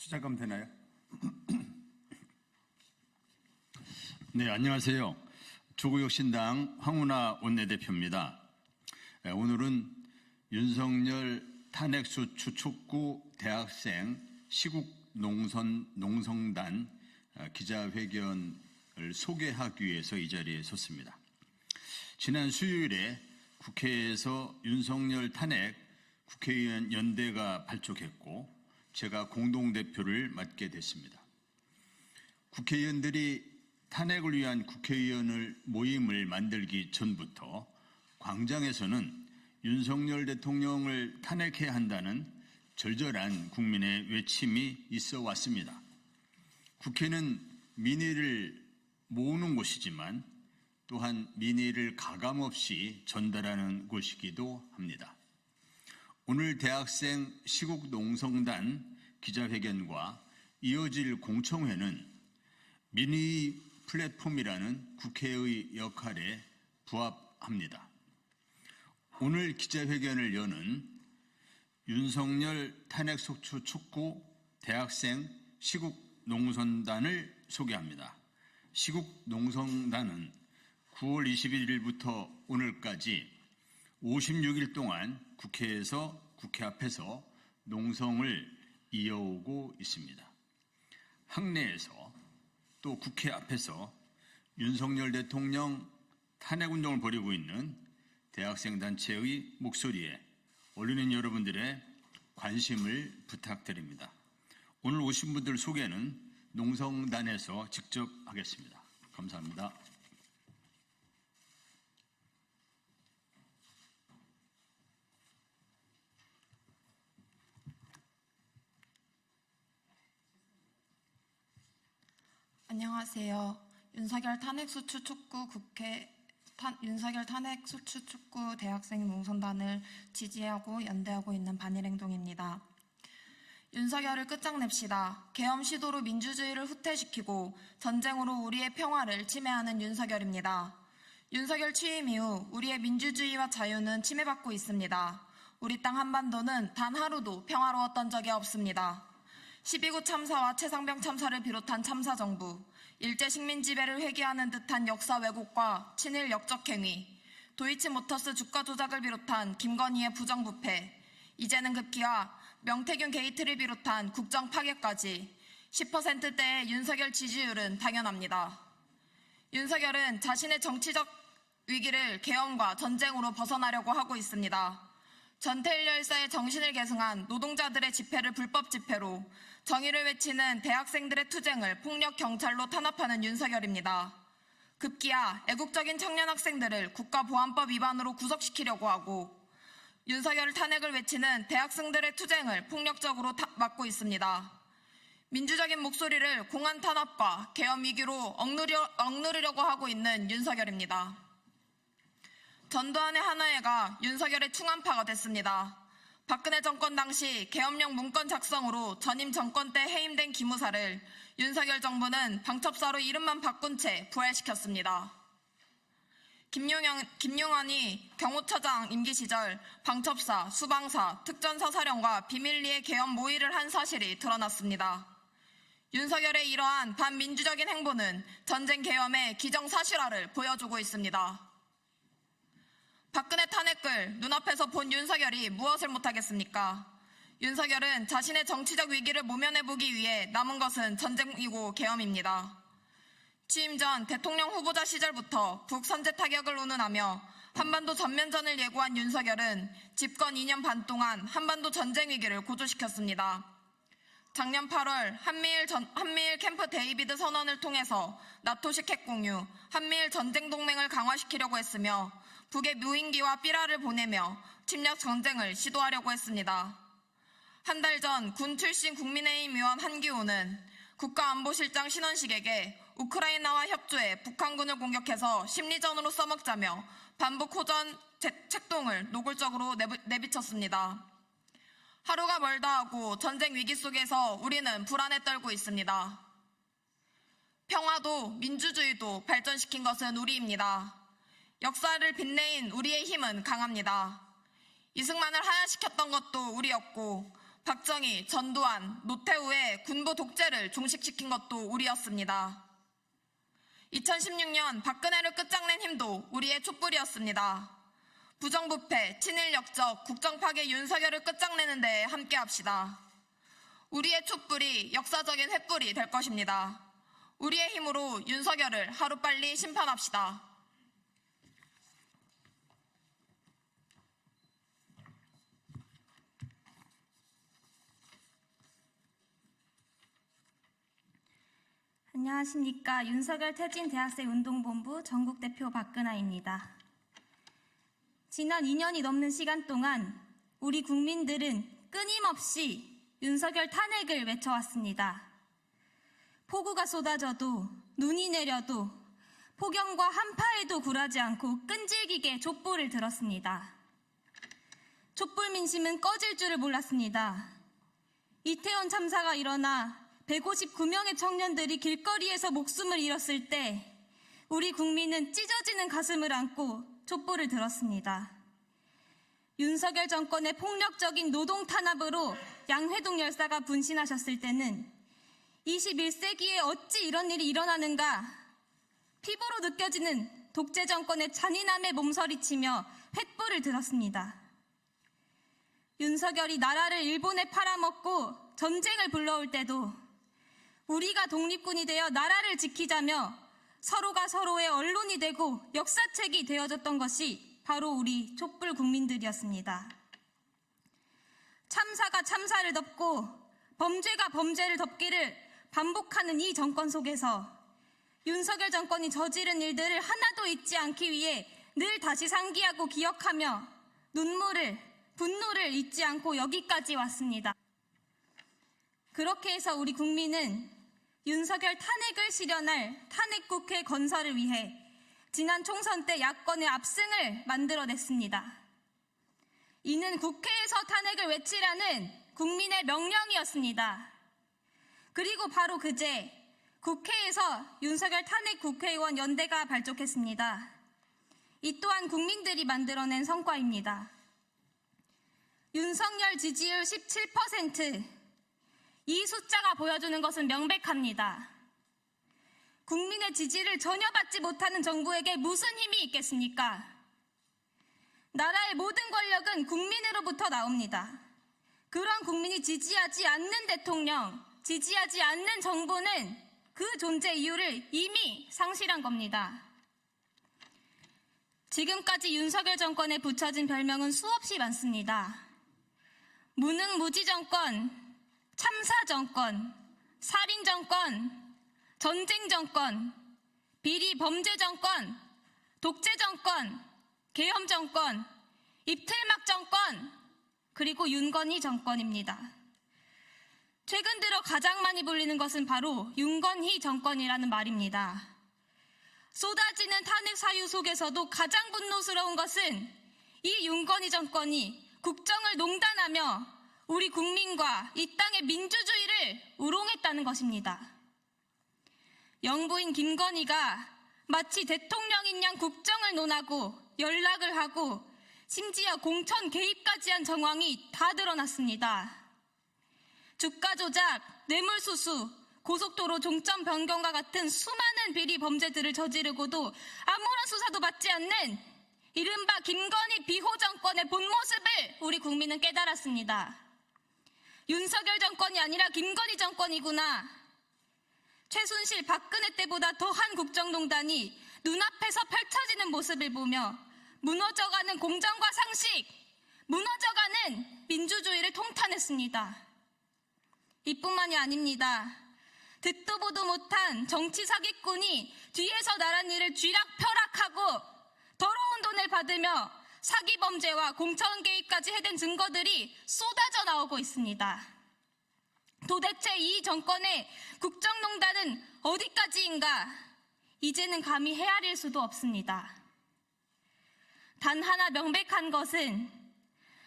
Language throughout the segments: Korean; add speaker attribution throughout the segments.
Speaker 1: 시작하면 되나요?
Speaker 2: 네, 안녕하세요. 조국혁신당 황운하 원내대표입니다. 오늘은 윤석열 탄핵소추 촉구 대학생 시국 농성단 기자회견을 소개하기 위해서 이 자리에 섰습니다. 지난 수요일에 국회에서 윤석열 탄핵 국회의원 연대가 발족했고 제가 공동대표를 맡게 됐습니다. 국회의원들이 탄핵을 위한 국회의원을 모임을 만들기 전부터 광장에서는 윤석열 대통령을 탄핵해야 한다는 절절한 국민의 외침이 있어 왔습니다. 국회는 민의를 모으는 곳이지만 또한 민의를 가감없이 전달하는 곳이기도 합니다. 오늘 대학생 시국농성단 기자회견과 이어질 공청회는 민의 플랫폼이라는 국회의 역할에 부합합니다. 오늘 기자회견을 여는 윤석열 탄핵소추 촉구 대학생 시국농성단을 소개합니다. 시국농성단은 9월 21일부터 오늘까지 56일 동안 국회 앞에서 농성을 이어오고 있습니다. 학내에서 또 국회 앞에서 윤석열 대통령 탄핵운동을 벌이고 있는 대학생 단체의 목소리에 올리는 여러분들의 관심을 부탁드립니다. 오늘 오신 분들 소개는 농성단에서 직접 하겠습니다. 감사합니다.
Speaker 3: 안녕하세요. 윤석열 탄핵소추 촉구 대학생 농성단을 지지하고 연대하고 있는 반일행동입니다. 윤석열을 끝장냅시다. 계엄 시도로 민주주의를 후퇴시키고 전쟁으로 우리의 평화를 침해하는 윤석열입니다. 윤석열 취임 이후 우리의 민주주의와 자유는 침해받고 있습니다. 우리 땅 한반도는 단 하루도 평화로웠던 적이 없습니다. 12구 참사와 최상병 참사를 비롯한 참사정부, 일제 식민 지배를 회귀하는 듯한 역사 왜곡과 친일 역적행위, 도이치모터스 주가 조작을 비롯한 김건희의 부정부패, 이제는 급기야 명태균 게이트를 비롯한 국정 파괴까지 10%대의 윤석열 지지율은 당연합니다. 윤석열은 자신의 정치적 위기를 계엄과 전쟁으로 벗어나려고 하고 있습니다. 전태일 열사의 정신을 계승한 노동자들의 집회를 불법 집회로, 정의를 외치는 대학생들의 투쟁을 폭력 경찰로 탄압하는 윤석열입니다. 급기야 애국적인 청년 학생들을 국가보안법 위반으로 구속시키려고 하고, 윤석열 탄핵을 외치는 대학생들의 투쟁을 폭력적으로 막고 있습니다. 민주적인 목소리를 공안 탄압과 계엄 위기로 억누르려고 하고 있는 윤석열입니다. 전두환의 한화회가 윤석열의 충암파가 됐습니다. 박근혜 정권 당시 계엄령 문건 작성으로 전임 정권 때 해임된 기무사를 윤석열 정부는 방첩사로 이름만 바꾼 채 부활시켰습니다. 김용환이 경호처장 임기 시절 방첩사, 수방사, 특전사 사령과 비밀리에 계엄 모의를 한 사실이 드러났습니다. 윤석열의 이러한 반민주적인 행보는 전쟁 계엄의 기정사실화를 보여주고 있습니다. 박근혜 탄핵을 눈앞에서 본 윤석열이 무엇을 못하겠습니까? 윤석열은 자신의 정치적 위기를 모면해보기 위해 남은 것은 전쟁이고 계엄입니다. 취임 전 대통령 후보자 시절부터 북선제 타격을 운운하며 한반도 전면전을 예고한 윤석열은 집권 2년 반 동안 한반도 전쟁 위기를 고조시켰습니다. 작년 8월 한미일 캠프 데이비드 선언을 통해서 나토식 핵 공유, 한미일 전쟁 동맹을 강화시키려고 했으며 북에 무인기와 삐라를 보내며 침략 전쟁을 시도하려고 했습니다. 한 달 전 군 출신 국민의힘 의원 한기호는 국가안보실장 신원식에게 우크라이나와 협조해 북한군을 공격해서 심리전으로 써먹자며 반북 호전 책동을 노골적으로 내비쳤습니다. 하루가 멀다 하고 전쟁 위기 속에서 우리는 불안에 떨고 있습니다. 평화도 민주주의도 발전시킨 것은 우리입니다. 역사를 빛내인 우리의 힘은 강합니다. 이승만을 하야시켰던 것도 우리였고 박정희, 전두환, 노태우의 군부 독재를 종식시킨 것도 우리였습니다. 2016년 박근혜를 끝장낸 힘도 우리의 촛불이었습니다. 부정부패, 친일 역적, 국정 파괴 윤석열을 끝장내는 데 함께합시다. 우리의 촛불이 역사적인 횃불이 될 것입니다. 우리의 힘으로 윤석열을 하루빨리 심판합시다.
Speaker 1: 안녕하십니까. 윤석열 퇴진 대학생 운동본부 전국대표 박근아입니다. 지난 2년이 넘는 시간 동안 우리 국민들은 끊임없이 윤석열 탄핵을 외쳐왔습니다. 폭우가 쏟아져도 눈이 내려도 폭염과 한파에도 굴하지 않고 끈질기게 촛불을 들었습니다. 촛불 민심은 꺼질 줄을 몰랐습니다. 이태원 참사가 일어나 159명의 청년들이 길거리에서 목숨을 잃었을 때 우리 국민은 찢어지는 가슴을 안고 촛불을 들었습니다. 윤석열 정권의 폭력적인 노동 탄압으로 양회동 열사가 분신하셨을 때는 21세기에 어찌 이런 일이 일어나는가 피부로 느껴지는 독재 정권의 잔인함에 몸서리치며 횃불을 들었습니다. 윤석열이 나라를 일본에 팔아먹고 전쟁을 불러올 때도 우리가 독립군이 되어 나라를 지키자며 서로가 서로의 언론이 되고 역사책이 되어줬던 것이 바로 우리 촛불 국민들이었습니다. 참사가 참사를 덮고 범죄가 범죄를 덮기를 반복하는 이 정권 속에서 윤석열 정권이 저지른 일들을 하나도 잊지 않기 위해 늘 다시 상기하고 기억하며 눈물을, 분노를 잊지 않고 여기까지 왔습니다. 그렇게 해서 우리 국민은 윤석열 탄핵을 실현할 탄핵국회 건설을 위해 지난 총선 때 야권의 압승을 만들어냈습니다. 이는 국회에서 탄핵을 외치라는 국민의 명령이었습니다. 그리고 바로 그제 국회에서 윤석열 탄핵 국회의원 연대가 발족했습니다. 이 또한 국민들이 만들어낸 성과입니다. 윤석열 지지율 17%, 이 숫자가 보여주는 것은 명백합니다. 국민의 지지를 전혀 받지 못하는 정부에게 무슨 힘이 있겠습니까? 나라의 모든 권력은 국민으로부터 나옵니다. 그런 국민이 지지하지 않는 대통령, 지지하지 않는 정부는 그 존재 이유를 이미 상실한 겁니다. 지금까지 윤석열 정권에 붙여진 별명은 수없이 많습니다. 무능무지 정권, 참사 정권, 살인 정권, 전쟁 정권, 비리 범죄 정권, 독재 정권, 계엄 정권, 입틀막 정권, 그리고 윤건희 정권입니다. 최근 들어 가장 많이 불리는 것은 바로 윤건희 정권이라는 말입니다. 쏟아지는 탄핵 사유 속에서도 가장 분노스러운 것은 이 윤건희 정권이 국정을 농단하며 우리 국민과 이 땅의 민주주의를 우롱했다는 것입니다. 영부인 김건희가 마치 대통령인 양 국정을 논하고 연락을 하고 심지어 공천 개입까지 한 정황이 다 드러났습니다. 주가 조작, 뇌물수수, 고속도로 종점 변경과 같은 수많은 비리 범죄들을 저지르고도 아무런 수사도 받지 않는 이른바 김건희 비호 정권의 본 모습을 우리 국민은 깨달았습니다. 윤석열 정권이 아니라 김건희 정권이구나. 최순실, 박근혜 때보다 더한 국정농단이 눈앞에서 펼쳐지는 모습을 보며 무너져가는 공정과 상식, 무너져가는 민주주의를 통탄했습니다. 이뿐만이 아닙니다. 듣도 보도 못한 정치 사기꾼이 뒤에서 나란 일을 쥐락펴락하고 더러운 돈을 받으며 사기 범죄와 공천 개입까지 해댄 증거들이 쏟아져 나오고 있습니다. 도대체 이 정권의 국정농단은 어디까지인가? 이제는 감히 헤아릴 수도 없습니다. 단 하나 명백한 것은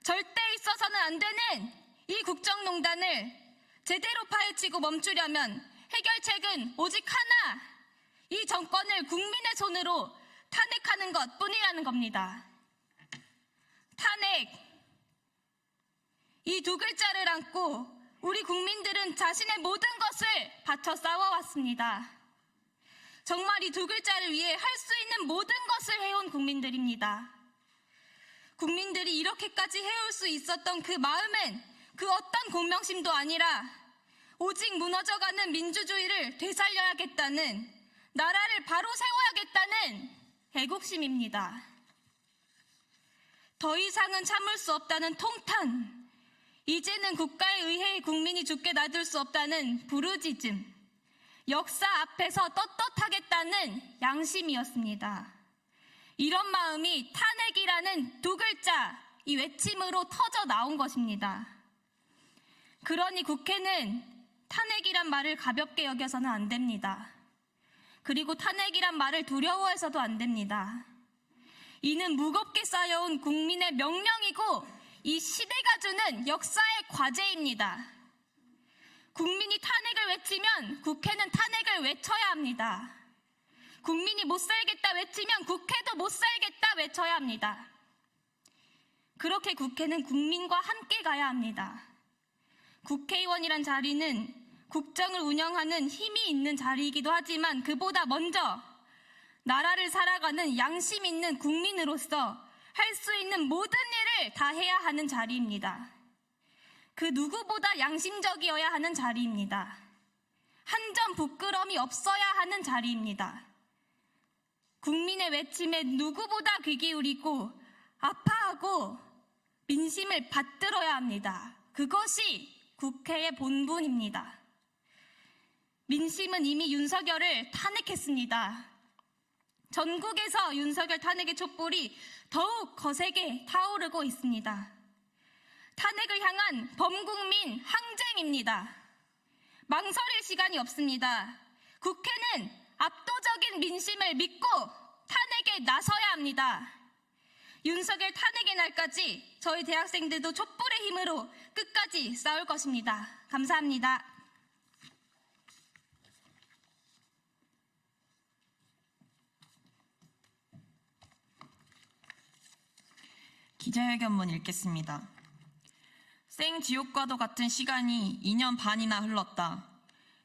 Speaker 1: 절대 있어서는 안 되는 이 국정농단을 제대로 파헤치고 멈추려면 해결책은 오직 하나, 이 정권을 국민의 손으로 탄핵하는 것뿐이라는 겁니다. 탄핵. 이 두 글자를 안고 우리 국민들은 자신의 모든 것을 바쳐 싸워왔습니다. 정말 이 두 글자를 위해 할 수 있는 모든 것을 해온 국민들입니다. 국민들이 이렇게까지 해올 수 있었던 그 마음은 그 어떤 공명심도 아니라 오직 무너져가는 민주주의를 되살려야겠다는, 나라를 바로 세워야겠다는 애국심입니다. 더 이상은 참을 수 없다는 통탄, 이제는 국가에 의해 국민이 죽게 놔둘 수 없다는 부르짖음, 역사 앞에서 떳떳하겠다는 양심이었습니다. 이런 마음이 탄핵이라는 두 글자, 이 외침으로 터져 나온 것입니다. 그러니 국회는 탄핵이란 말을 가볍게 여겨서는 안 됩니다. 그리고 탄핵이란 말을 두려워해서도 안 됩니다. 이는 무겁게 쌓여온 국민의 명령이고 이 시대가 주는 역사의 과제입니다. 국민이 탄핵을 외치면 국회는 탄핵을 외쳐야 합니다. 국민이 못 살겠다 외치면 국회도 못 살겠다 외쳐야 합니다. 그렇게 국회는 국민과 함께 가야 합니다. 국회의원이란 자리는 국정을 운영하는 힘이 있는 자리이기도 하지만 그보다 먼저 나라를 살아가는 양심 있는 국민으로서 할 수 있는 모든 일을 다 해야 하는 자리입니다. 그 누구보다 양심적이어야 하는 자리입니다. 한 점 부끄러움이 없어야 하는 자리입니다. 국민의 외침에 누구보다 귀 기울이고 아파하고 민심을 받들어야 합니다. 그것이 국회의 본분입니다. 민심은 이미 윤석열을 탄핵했습니다. 전국에서 윤석열 탄핵의 촛불이 더욱 거세게 타오르고 있습니다. 탄핵을 향한 범국민 항쟁입니다. 망설일 시간이 없습니다. 국회는 압도적인 민심을 믿고 탄핵에 나서야 합니다. 윤석열 탄핵의 날까지 저희 대학생들도 촛불의 힘으로 끝까지 싸울 것입니다. 감사합니다.
Speaker 4: 기자회견문 읽겠습니다. 생지옥과도 같은 시간이 2년 반이나 흘렀다.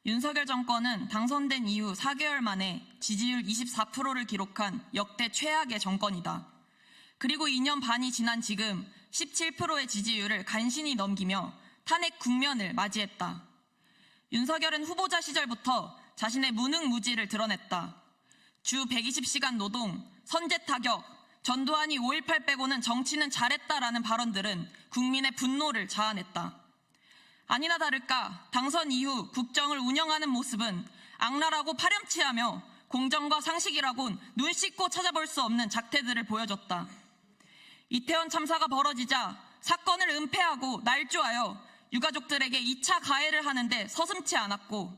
Speaker 4: 윤석열 정권은 당선된 이후 4개월 만에 지지율 24%를 기록한 역대 최악의 정권이다. 그리고 2년 반이 지난 지금 17%의 지지율을 간신히 넘기며 탄핵 국면을 맞이했다. 윤석열은 후보자 시절부터 자신의 무능무지를 드러냈다. 주 120시간 노동, 선제 타격, 전두환이 5.18 빼고는 정치는 잘했다라는 발언들은 국민의 분노를 자아냈다. 아니나 다를까 당선 이후 국정을 운영하는 모습은 악랄하고 파렴치하며 공정과 상식이라곤 눈 씻고 찾아볼 수 없는 작태들을 보여줬다. 이태원 참사가 벌어지자 사건을 은폐하고 날조하여 유가족들에게 2차 가해를 하는데 서슴지 않았고,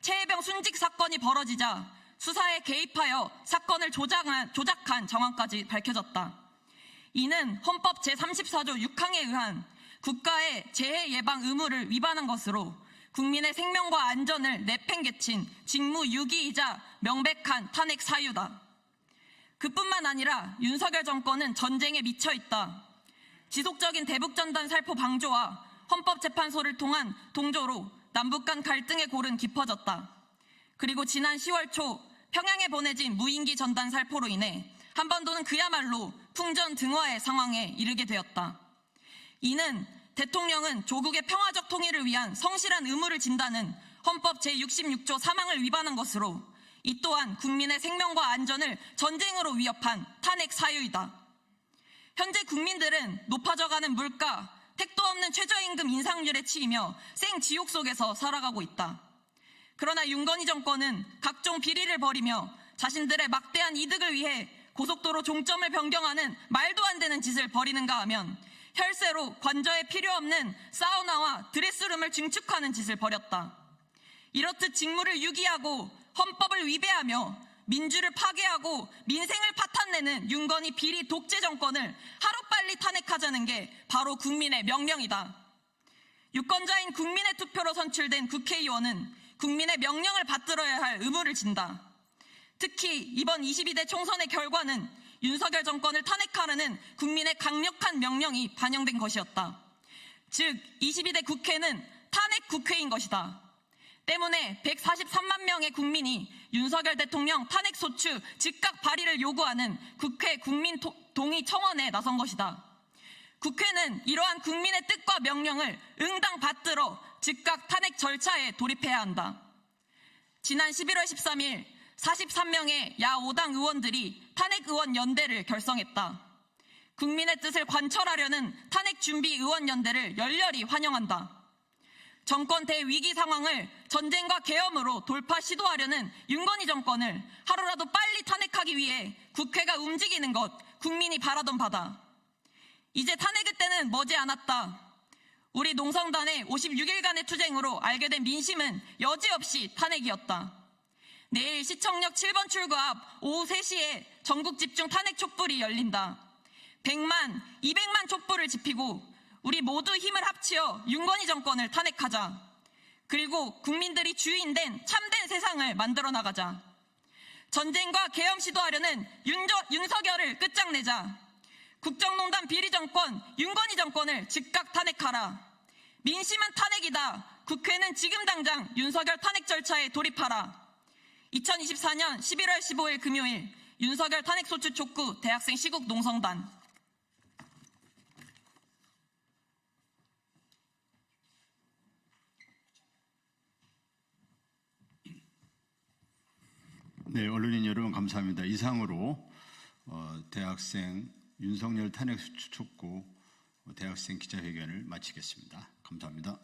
Speaker 4: 최혜병 순직 사건이 벌어지자 수사에 개입하여 사건을 조작한 정황까지 밝혀졌다. 이는 헌법 제34조 6항에 의한 국가의 재해 예방 의무를 위반한 것으로 국민의 생명과 안전을 내팽개친 직무유기이자 명백한 탄핵 사유다. 그뿐만 아니라 윤석열 정권은 전쟁에 미쳐있다. 지속적인 대북전단 살포 방조와 헌법재판소를 통한 동조로 남북 간 갈등의 골은 깊어졌다. 그리고 지난 10월 초 평양에 보내진 무인기 전단 살포로 인해 한반도는 그야말로 풍전등화의 상황에 이르게 되었다. 이는 대통령은 조국의 평화적 통일을 위한 성실한 의무를 진다는 헌법 제66조 3항을 위반한 것으로 이 또한 국민의 생명과 안전을 전쟁으로 위협한 탄핵 사유이다. 현재 국민들은 높아져가는 물가, 택도 없는 최저임금 인상률에 치이며 생지옥 속에서 살아가고 있다. 그러나 윤건희 정권은 각종 비리를 벌이며 자신들의 막대한 이득을 위해 고속도로 종점을 변경하는 말도 안 되는 짓을 벌이는가 하면 혈세로 관저에 필요 없는 사우나와 드레스룸을 증축하는 짓을 벌였다. 이렇듯 직무를 유기하고 헌법을 위배하며 민주를 파괴하고 민생을 파탄내는 윤건희 비리 독재 정권을 하루빨리 탄핵하자는 게 바로 국민의 명령이다. 유권자인 국민의 투표로 선출된 국회의원은 국민의 명령을 받들어야 할 의무를 진다. 특히 이번 22대 총선의 결과는 윤석열 정권을 탄핵하라는 국민의 강력한 명령이 반영된 것이었다. 즉 22대 국회는 탄핵 국회인 것이다. 때문에 143만 명의 국민이 윤석열 대통령 탄핵소추 즉각 발의를 요구하는 국회 국민 동의 청원에 나선 것이다. 국회는 이러한 국민의 뜻과 명령을 응당 받들어 즉각 탄핵 절차에 돌입해야 한다. 지난 11월 13일 43명의 야 5당 의원들이 탄핵의원연대를 결성했다. 국민의 뜻을 관철하려는 탄핵준비의원연대를 열렬히 환영한다. 정권 대위기 상황을 전쟁과 계엄으로 돌파 시도하려는 윤건희 정권을 하루라도 빨리 탄핵하기 위해 국회가 움직이는 것 국민이 바라던 바다. 이제 탄핵의 때는 머지않았다. 우리 농성단의 56일간의 투쟁으로 알게 된 민심은 여지없이 탄핵이었다. 내일 시청역 7번 출구 앞 오후 3시에 전국 집중 탄핵 촛불이 열린다. 100만, 200만 촛불을 지피고 우리 모두 힘을 합치어 윤건희 정권을 탄핵하자. 그리고 국민들이 주인된 참된 세상을 만들어 나가자. 전쟁과 계엄 시도하려는 윤석열을 끝장내자. 국정농단 비리 정권, 윤건희 정권을 즉각 탄핵하라. 민심은 탄핵이다. 국회는 지금 당장 윤석열 탄핵 절차에 돌입하라. 2024년 11월 15일 금요일 윤석열 탄핵소추 촉구 대학생 시국 농성단.
Speaker 2: 네, 언론인 여러분 감사합니다. 이상으로 대학생 윤석열 탄핵 촉구 대학생 기자회견을 마치겠습니다. 감사합니다.